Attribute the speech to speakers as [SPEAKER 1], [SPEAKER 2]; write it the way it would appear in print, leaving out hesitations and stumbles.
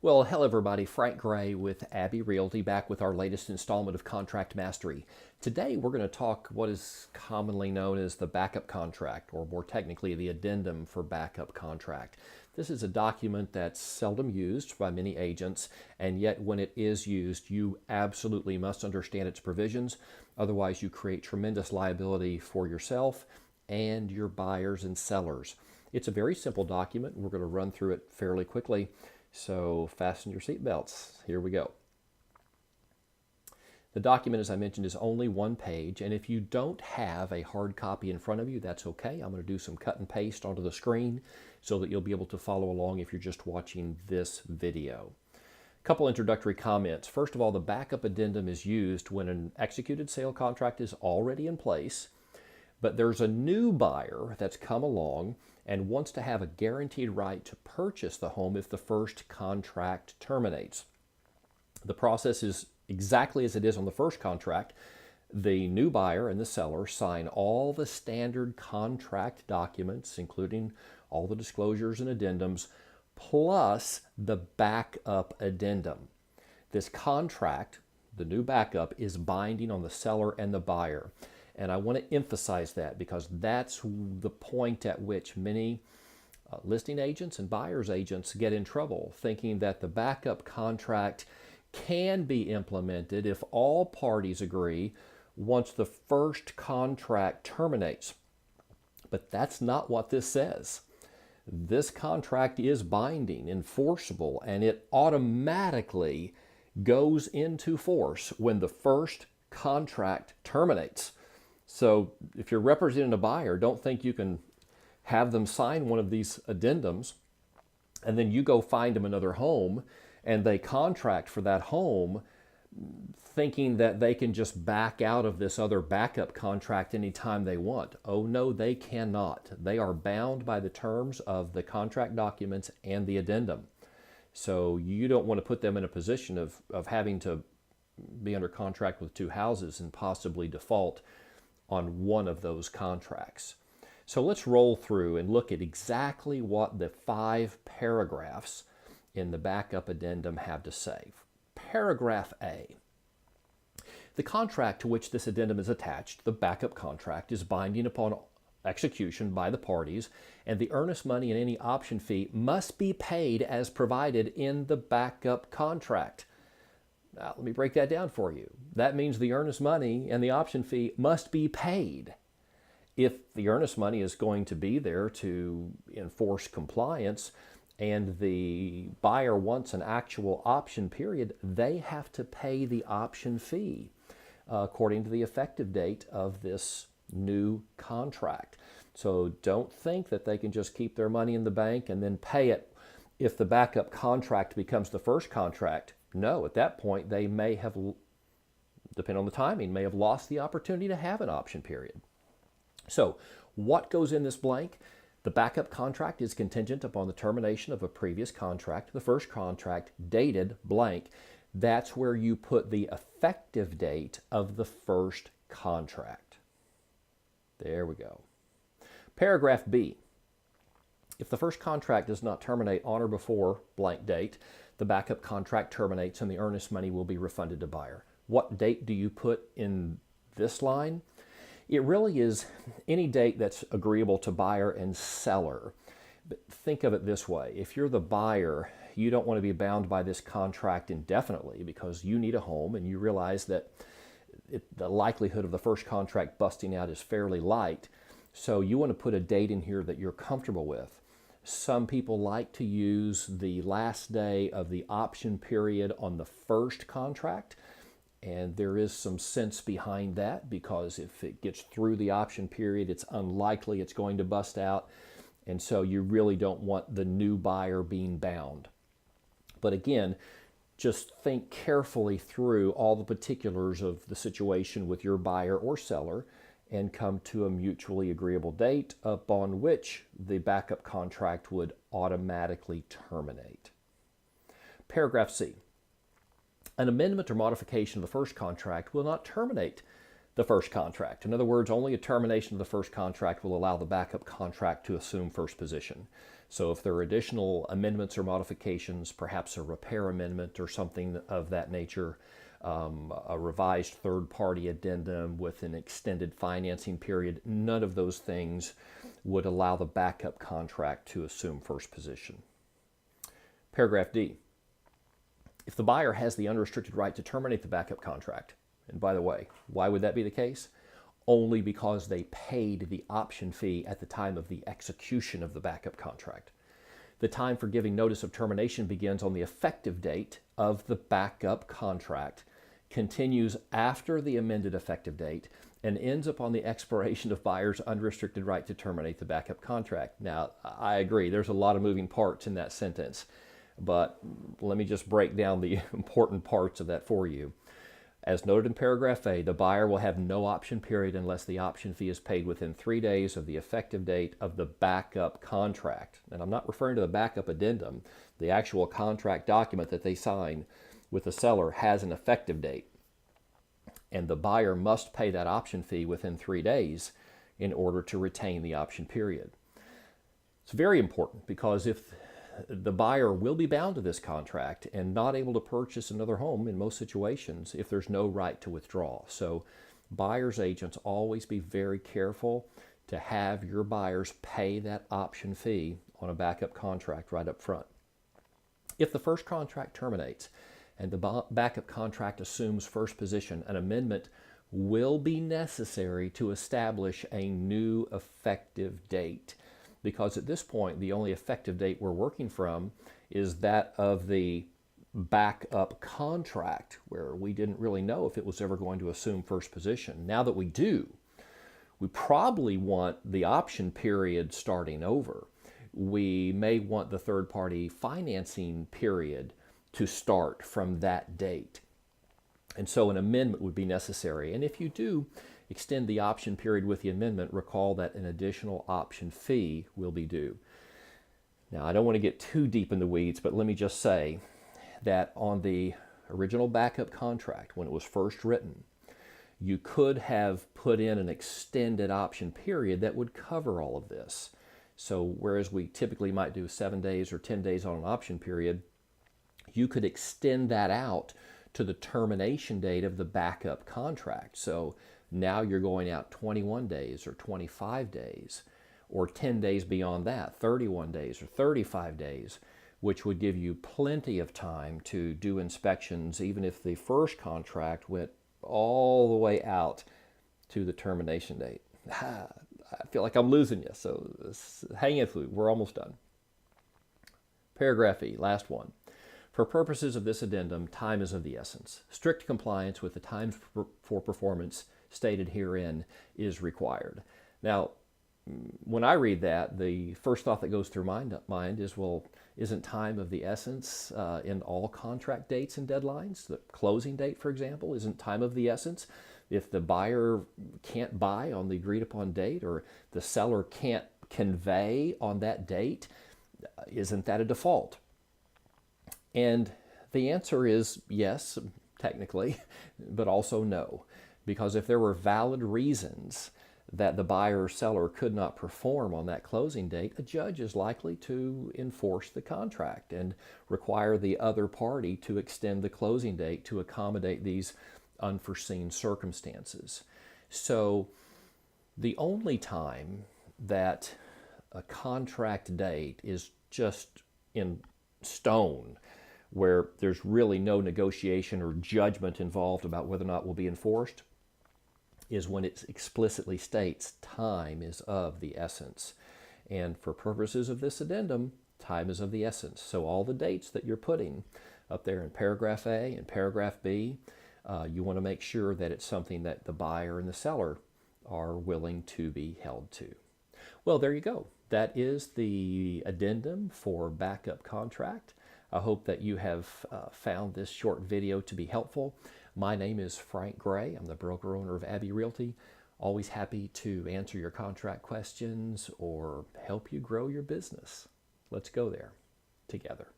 [SPEAKER 1] Well, hello everybody, Frank Gray with Abbey Realty back with our latest installment of Contract Mastery. Today we're going to talk what is commonly known as the backup contract, or more technically the addendum for backup contract. This is a document that's seldom used by many agents, and yet when it is used, you absolutely must understand its provisions. Otherwise, you create tremendous liability for yourself and your buyers and sellers. It's a very simple document. We're going to run through it fairly quickly. So fasten your seatbelts. Here we go. The document, as I mentioned, is only one page, and if you don't have a hard copy in front of you, that's okay. I'm going to do some cut and paste onto the screen so that you'll be able to follow along if you're just watching this video. A couple introductory comments. First of all, the backup addendum is used when an executed sale contract is already in place, but there's a new buyer that's come along and wants to have a guaranteed right to purchase the home if the first contract terminates. The process is exactly as it is on the first contract. The new buyer and the seller sign all the standard contract documents, including all the disclosures and addendums, plus the backup addendum. This contract, the new backup, is binding on the seller and the buyer. And I want to emphasize that because that's the point at which many listing agents and buyer's agents get in trouble, thinking that the backup contract can be implemented if all parties agree once the first contract terminates. But that's not what this says. This contract is binding, enforceable, and it automatically goes into force when the first contract terminates. So if you're representing a buyer, don't think you can have them sign one of these addendums and then you go find them another home and they contract for that home thinking that they can just back out of this other backup contract anytime they want. Oh no, they cannot. They are bound by the terms of the contract documents and the addendum. So you don't want to put them in a position of having to be under contract with two houses and possibly default on one of those contracts. So let's roll through and look at exactly what the 5 paragraphs in the backup addendum have to say. Paragraph A. The contract to which this addendum is attached, the backup contract, is binding upon execution by the parties, and the earnest money and any option fee must be paid as provided in the backup contract. Now, let me break that down for you. That means the earnest money and the option fee must be paid. If the earnest money is going to be there to enforce compliance and the buyer wants an actual option period, they have to pay the option fee according to the effective date of this new contract. So don't think that they can just keep their money in the bank and then pay it if the backup contract becomes the first contract. No, at that point, they may have, depending on the timing, may have lost the opportunity to have an option period. So what goes in this blank? The backup contract is contingent upon the termination of a previous contract, the first contract dated blank. That's where you put the effective date of the first contract. There we go. Paragraph B. If the first contract does not terminate on or before blank date, the backup contract terminates and the earnest money will be refunded to buyer. What date do you put in this line? It really is any date that's agreeable to buyer and seller. But think of it this way. If you're the buyer, you don't want to be bound by this contract indefinitely because you need a home and you realize that the likelihood of the first contract busting out is fairly light. So you want to put a date in here that you're comfortable with. Some people like to use the last day of the option period on the first contract, and there is some sense behind that because if it gets through the option period, it's unlikely it's going to bust out, and so you really don't want the new buyer being bound. But again, just think carefully through all the particulars of the situation with your buyer or seller and come to a mutually agreeable date upon which the backup contract would automatically terminate. Paragraph C. An amendment or modification of the first contract will not terminate the first contract. In other words, only a termination of the first contract will allow the backup contract to assume first position. So if there are additional amendments or modifications, perhaps a repair amendment or something of that nature, a revised third-party addendum with an extended financing period, none of those things would allow the backup contract to assume first position. Paragraph D. If the buyer has the unrestricted right to terminate the backup contract, and by the way, why would that be the case? Only because they paid the option fee at the time of the execution of the backup contract. The time for giving notice of termination begins on the effective date of the backup contract, continues after the amended effective date, and ends upon the expiration of buyer's unrestricted right to terminate the backup contract. Now, I agree, there's a lot of moving parts in that sentence, but let me just break down the important parts of that for you. As noted in paragraph A, the buyer will have no option period unless the option fee is paid within 3 days of the effective date of the backup contract. And I'm not referring to the backup addendum. The actual contract document that they sign with the seller has an effective date. And the buyer must pay that option fee within 3 days in order to retain the option period. It's very important because if the buyer will be bound to this contract and not able to purchase another home in most situations if there's no right to withdraw. So buyer's agents always be very careful to have your buyers pay that option fee on a backup contract right up front. If the first contract terminates and the backup contract assumes first position, an amendment will be necessary to establish a new effective date. Because at this point, the only effective date we're working from is that of the backup contract, where we didn't really know if it was ever going to assume first position. Now that we do, we probably want the option period starting over. We may want the third-party financing period to start from that date. And so an amendment would be necessary. And if you do extend the option period with the amendment, recall that an additional option fee will be due. Now, I don't want to get too deep in the weeds, but let me just say that on the original backup contract, when it was first written, you could have put in an extended option period that would cover all of this. So whereas we typically might do 7 days or 10 days on an option period, you could extend that out to the termination date of the backup contract. So now you're going out 21 days or 25 days or 10 days beyond that, 31 days or 35 days, which would give you plenty of time to do inspections even if the first contract went all the way out to the termination date. I feel like I'm losing you, so hang in, we're almost done. Paragraph E, last one. For purposes of this addendum, time is of the essence. Strict compliance with the times for performance stated herein is required. Now, when I read that, the first thought that goes through my mind is, well, isn't time of the essence in all contract dates and deadlines? The closing date, for example, isn't time of the essence? If the buyer can't buy on the agreed upon date or the seller can't convey on that date, isn't that a default? And the answer is yes, technically, but also no. Because if there were valid reasons that the buyer or seller could not perform on that closing date, a judge is likely to enforce the contract and require the other party to extend the closing date to accommodate these unforeseen circumstances. So the only time that a contract date is just in stone, where there's really no negotiation or judgment involved about whether or not it will be enforced, is when it explicitly states time is of the essence. And for purposes of this addendum, time is of the essence. So all the dates that you're putting up there in paragraph A and paragraph B, you want to make sure that it's something that the buyer and the seller are willing to be held to. Well, there you go. That is the addendum for backup contract. I hope that you have found this short video to be helpful. My name is Frank Gray. I'm the broker owner of Abbey Realty. Always happy to answer your contract questions or help you grow your business. Let's go there together.